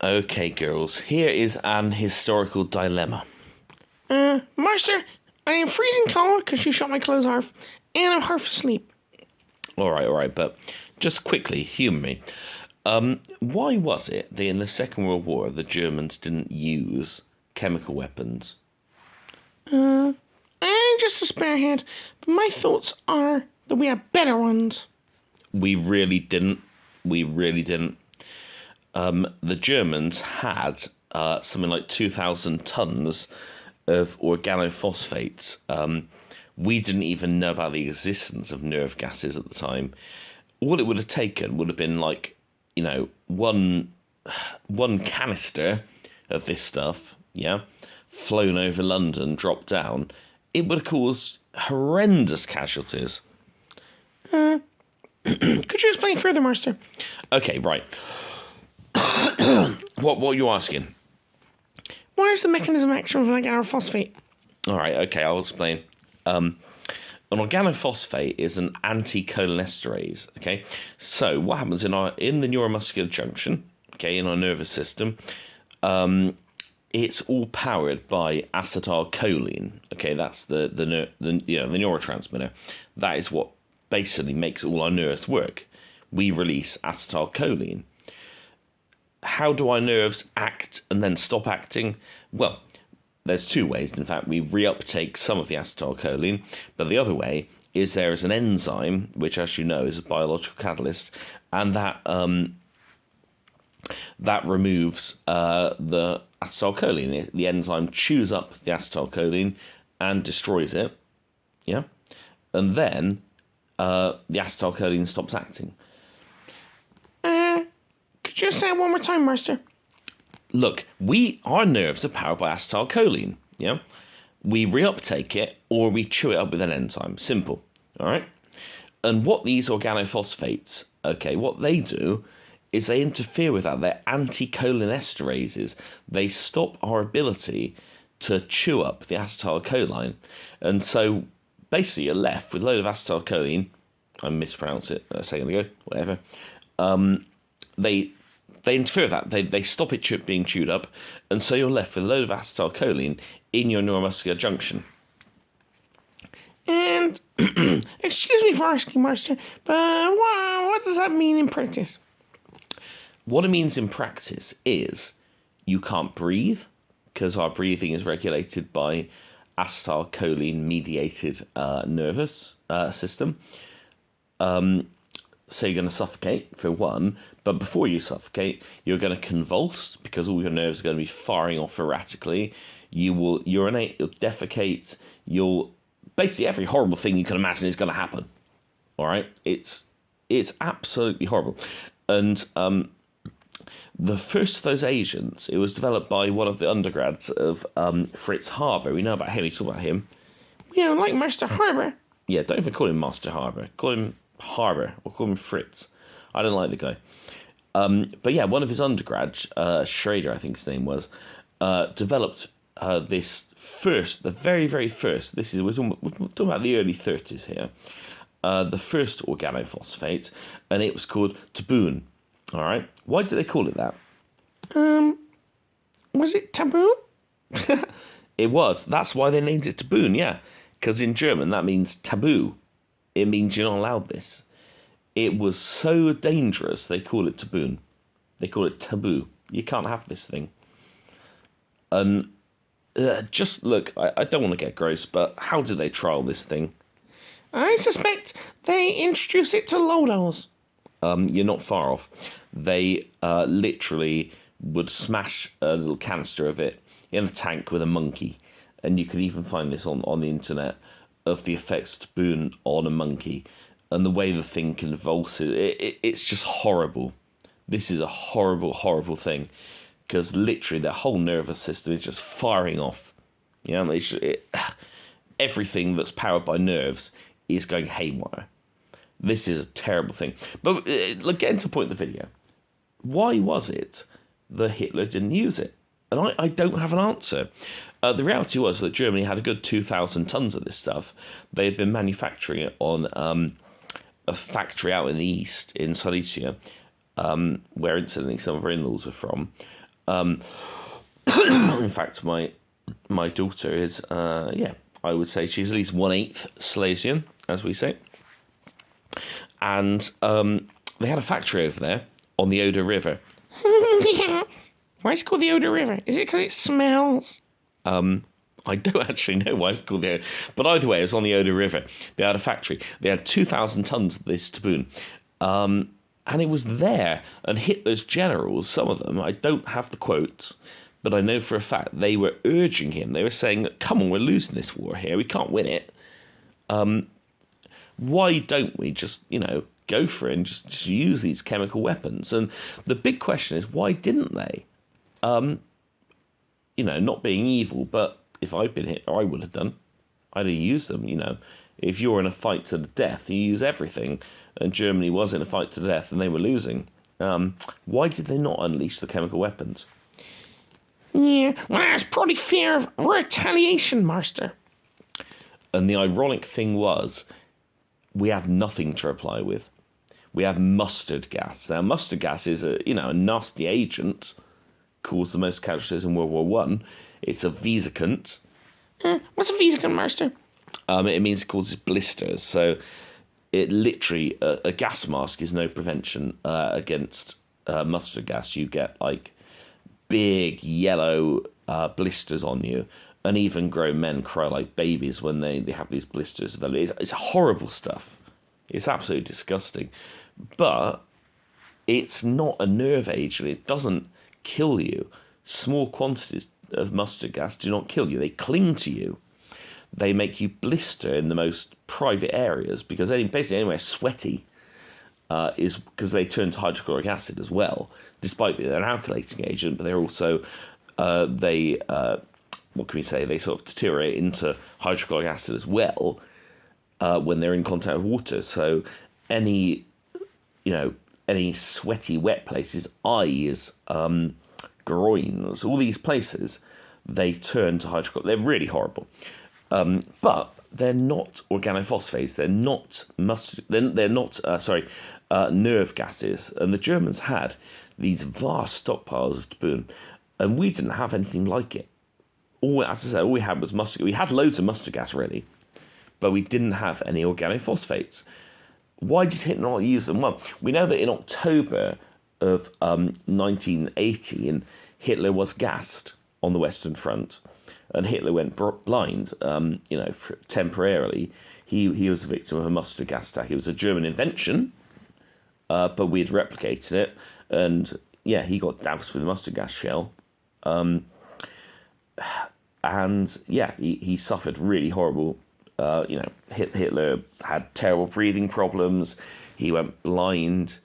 Okay, girls, here is an historical dilemma. Master, I am freezing cold because you shut my clothes off, and I'm half asleep. All right, but just quickly, humour me. Why was it that in the Second World War the Germans didn't use chemical weapons? I'm just a sparehead, but my thoughts are that we have better ones. We really didn't. The Germans had something like 2,000 tons of organophosphates. We didn't even know about the existence of nerve gases at the time. All it would have taken would have been like, one canister of this stuff, flown over London, dropped down. It would have caused horrendous casualties. Could you explain further, Master? Okay, right. What are you asking? What is the mechanism of action of an organophosphate? All right, okay, I'll explain. An organophosphate is an anticholinesterase. Okay, so what happens in the neuromuscular junction? Okay, in our nervous system, it's all powered by acetylcholine. Okay, that's the neurotransmitter. That is what basically makes all our nerves work. We release acetylcholine. How do our nerves act and then stop acting? Well, there's two ways. In fact, we reuptake some of the acetylcholine, but the other way is there is an enzyme, which, as you know, is a biological catalyst, and that removes the acetylcholine. The enzyme chews up the acetylcholine and destroys it, and then the acetylcholine stops acting. Could you say it one more time, Master? Look, our nerves are powered by acetylcholine, We reuptake it or we chew it up with an enzyme. Simple, all right? And what these organophosphates, what they do is they interfere with that. They're anticholinesterases. They stop our ability to chew up the acetylcholine. And so basically you're left with a load of acetylcholine. I mispronounced it a second ago, whatever. They interfere with that. They stop it being chewed up, and so you're left with a load of acetylcholine in your neuromuscular junction. And, excuse me for asking, Master, but what does that mean in practice? What it means in practice is you can't breathe, because our breathing is regulated by acetylcholine-mediated nervous system. So you're going to suffocate, for one, but before you suffocate, you're going to convulse because all your nerves are going to be firing off erratically. You will urinate, you'll defecate, basically every horrible thing you can imagine is going to happen. All right? It's absolutely horrible. And the first of those agents, it was developed by one of the undergrads of Fritz Haber. We know about him, we talk about him. Yeah, like Master Haber. Yeah, don't even call him Master Haber. Call him Harbour, or call him Fritz. I don't like the guy. But yeah, one of his undergrads, Schrader, I think his name was, developed the very, very first, we're talking about the early 30s here, the first organophosphate, and it was called Tabun. All right? Why did they call it that? Was it taboo? It was. That's why they named it Tabun, yeah. Because in German, that means taboo. It means you're not allowed this. It was so dangerous, they call it taboo. They call it taboo. You can't have this thing. And just look, I don't want to get gross, but how did they trial this thing? I suspect they introduced it to Lodals. You're not far off. They literally would smash a little canister of it in a tank with a monkey. And you can even find this on the internet, of the effects of taboo on a monkey and the way the thing convulses. It's just horrible. This is a horrible, horrible thing, because literally their whole nervous system is just firing off. Everything that's powered by nerves is going haywire. This is a terrible thing. But getting to the point of the video, why was it that Hitler didn't use it? And I don't have an answer. The reality was that Germany had a good 2,000 tons of this stuff. They had been manufacturing it on a factory out in the east, in Silesia, where incidentally some of our in-laws are from. In fact, my daughter is, I would say she's at least 1/8 Silesian, as we say. And they had a factory over there on the Oder River. Why is it called the Oder River? Is it because it smells? I don't actually know why it's called the Oder, but either way, it's on the Oder River. They had a factory. They had 2,000 tons of this Tabun. And it was there, and Hitler's generals, some of them, I don't have the quotes, but I know for a fact they were urging him. They were saying, come on, we're losing this war here. We can't win it. Why don't we just, go for it and just use these chemical weapons? And the big question is, why didn't they? Not being evil, but if I'd been Hitler, I would have done. I'd have used them, If you're in a fight to the death, you use everything. And Germany was in a fight to the death and they were losing. Why did they not unleash the chemical weapons? Yeah, well, that's probably fear of retaliation, Master. And the ironic thing was, we had nothing to reply with. We have mustard gas. Now, mustard gas is a nasty agent, caused the most casualties in World War One. It's a vesicant. What's a vesicant, Master? It means it causes blisters. So it literally, a gas mask is no prevention against mustard gas. You get like big yellow blisters on you, and even grown men cry like babies when they have these blisters. It's horrible stuff. It's absolutely disgusting. But it's not a nerve agent. It doesn't kill you. Small quantities of mustard gas do not kill you. They cling to you. They make you blister in the most private areas, because basically anywhere sweaty is because they turn to hydrochloric acid as well, despite being an alkylating agent, but they're also, what can we say, they sort of deteriorate into hydrochloric acid as well when they're in contact with water. So any sweaty, wet places, eyes, groins, all these places, they turn to hydrochloric. They're really horrible. But they're not organophosphates. They're not nerve gases. And the Germans had these vast stockpiles of Tabun, and we didn't have anything like it. All we had was mustard. We had loads of mustard gas really, but we didn't have any organophosphates. Why did Hitler not use them? Well, we know that in October of 1918, Hitler was gassed on the Western Front. And Hitler went blind, temporarily. He was a victim of a mustard gas attack. It was a German invention, but we had replicated it. And, he got doused with a mustard gas shell. He suffered really horrible, Hitler had terrible breathing problems. He went blind.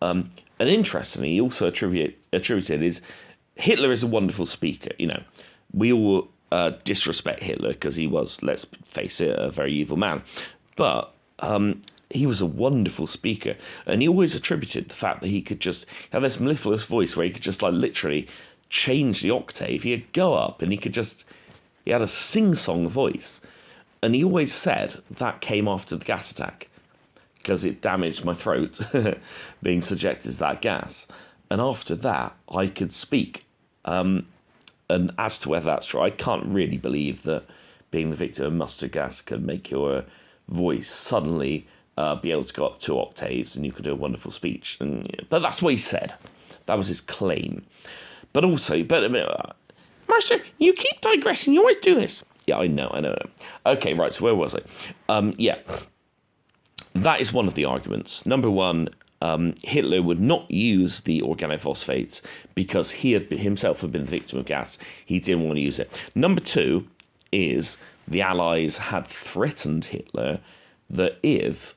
And interestingly, he also attributed is Hitler is a wonderful speaker. We all disrespect Hitler because he was, let's face it, a very evil man. But he was a wonderful speaker, and he always attributed the fact that he could just have this mellifluous voice where he could just literally change the octave. He'd go up and he had a sing-song voice, and he always said that came after the gas attack because it damaged my throat being subjected to that gas. And after that, I could speak. And as to whether that's true, I can't really believe that being the victim of mustard gas can make your voice suddenly be able to go up 2 octaves and you can do a wonderful speech. But that's what he said. That was his claim. But also, Master, you keep digressing. You always do this. Yeah, I know. Okay, right, so where was I? That is one of the arguments. Number one, Hitler would not use the organophosphates because he himself had been the victim of gas. He didn't want to use it. Number two is the Allies had threatened Hitler that if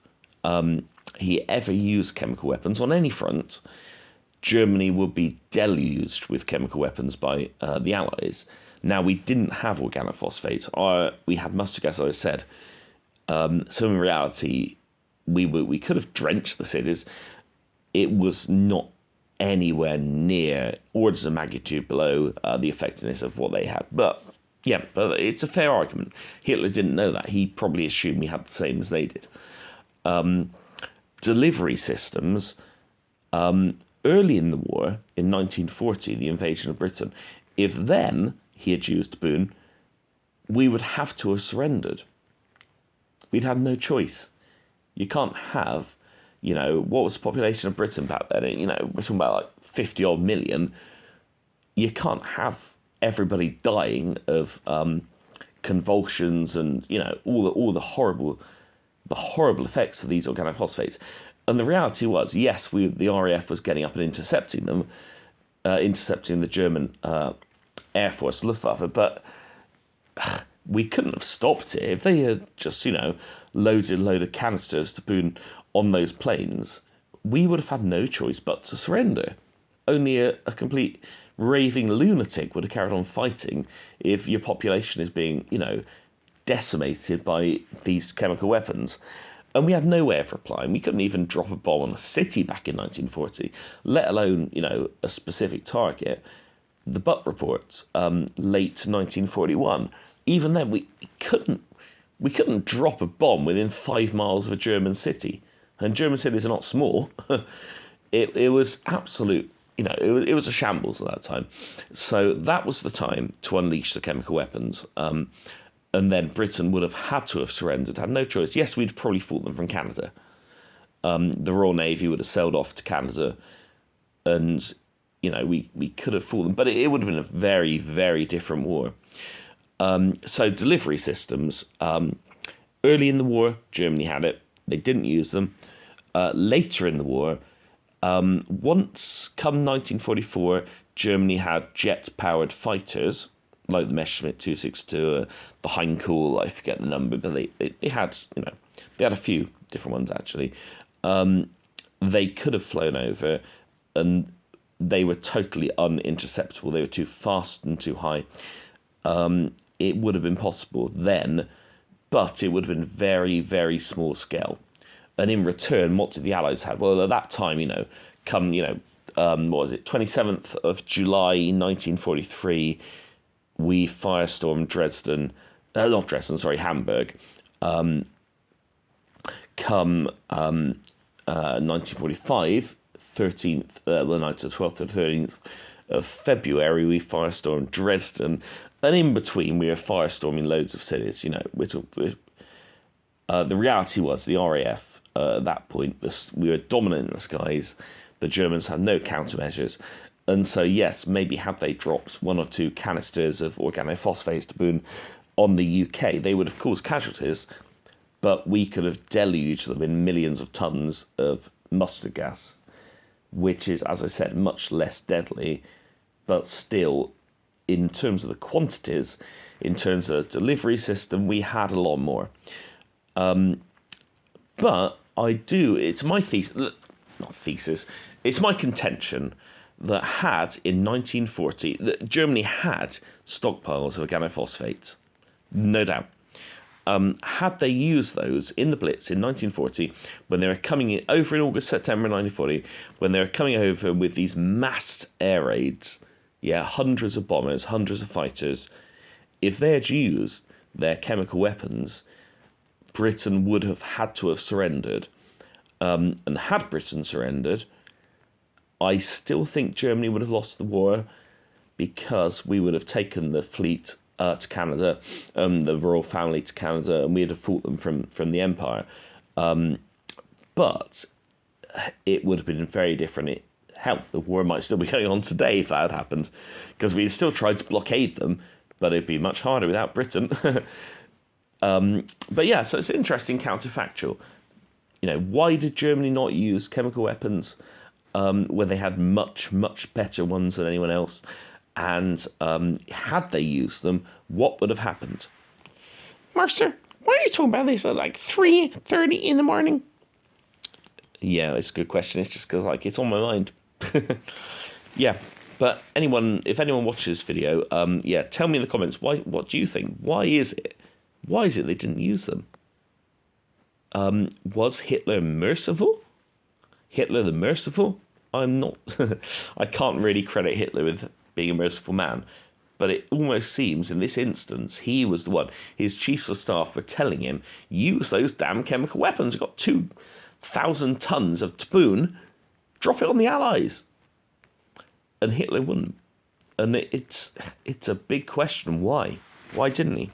he ever used chemical weapons on any front, Germany would be deluged with chemical weapons by the Allies. Now, we didn't have organophosphates. We had mustard gas, as I said. So in reality, we could have drenched the cities. It was not anywhere near orders of magnitude below the effectiveness of what they had. But it's a fair argument. Hitler didn't know that. He probably assumed we had the same as they did. Delivery systems, early in the war, in 1940, the invasion of Britain, if then he had used Tabun, we would have to have surrendered. We'd had no choice. You can't have, what was the population of Britain back then? We're talking about like 50 odd million. You can't have everybody dying of convulsions and, all the horrible effects of these organophosphates. And the reality was, yes, the RAF was getting up and intercepting them, intercepting the German Air Force, Luftwaffe, but we couldn't have stopped it. If they had just, loaded a load of canisters to Tabun on those planes, we would have had no choice but to surrender. Only a complete raving lunatic would have carried on fighting if your population is being, decimated by these chemical weapons. And we had nowhere for replying. We couldn't even drop a bomb on a city back in 1940, let alone, a specific target. The Butt reports, late 1941. Even then, we couldn't drop a bomb within 5 miles of a German city. And German cities are not small. It was absolute, it was a shambles at that time. So that was the time to unleash the chemical weapons. And then Britain would have had to have surrendered, had no choice. Yes, we'd probably fought them from Canada. The Royal Navy would have sailed off to Canada, and we could have fought them, but it would have been a very, very different war. So delivery systems. Early in the war, Germany had it. They didn't use them. Later in the war, once come 1944, Germany had jet-powered fighters, like the Messerschmitt 262, the Heinkel, I forget the number, but they had, they had a few different ones, actually. They could have flown over, and they were totally uninterceptable. They were too fast and too high. It would have been possible then, but it would have been very, very small scale. And in return, what did the Allies have? Well, at that time, come, what was it, 27th of July, 1943, we firestormed Hamburg. Come 1945, the night of 12th and 13th of February, we firestormed Dresden. And in between, we were firestorming loads of cities. The reality was the RAF, at that point, we were dominant in the skies. The Germans had no countermeasures. And so, yes, maybe had they dropped 1 or 2 canisters of organophosphates Tabun on the UK, they would have caused casualties, but we could have deluged them in millions of tons of mustard gas, which is, as I said, much less deadly, but still, in terms of the quantities, in terms of the delivery system, we had a lot more. But it's my thesis, it's my contention that in 1940, that Germany had stockpiles of organophosphates, no doubt. Had they used those in the Blitz in 1940, when they were coming in over in August, September 1940, when they were coming over with these massed air raids, hundreds of bombers, hundreds of fighters, if they had used their chemical weapons, Britain would have had to have surrendered. And had Britain surrendered, I still think Germany would have lost the war, because we would have taken the fleet to Canada, the royal family to Canada, and we'd have fought them from the Empire. But it would have been very different. The war might still be going on today if that had happened, because we'd still tried to blockade them, but it'd be much harder without Britain. But yeah, so it's an interesting counterfactual. Why did Germany not use chemical weapons when they had much, much better ones than anyone else? And had they used them, what would have happened? Master, why are you talking about this at like 3:30 in the morning? Yeah, it's a good question. It's just because it's on my mind. Yeah, but if anyone watches this video, tell me in the comments, what do you think? Why is it they didn't use them? Was Hitler merciful? Hitler the Merciful? I'm not. I can't really credit Hitler with being a merciful man, but it almost seems in this instance he was the one. His chiefs of staff were telling him, use those damn chemical weapons. You've got 2,000 tons of Tabun. Drop it on the Allies. and Hitler wouldn't. And it's a big question. Why? Why didn't he?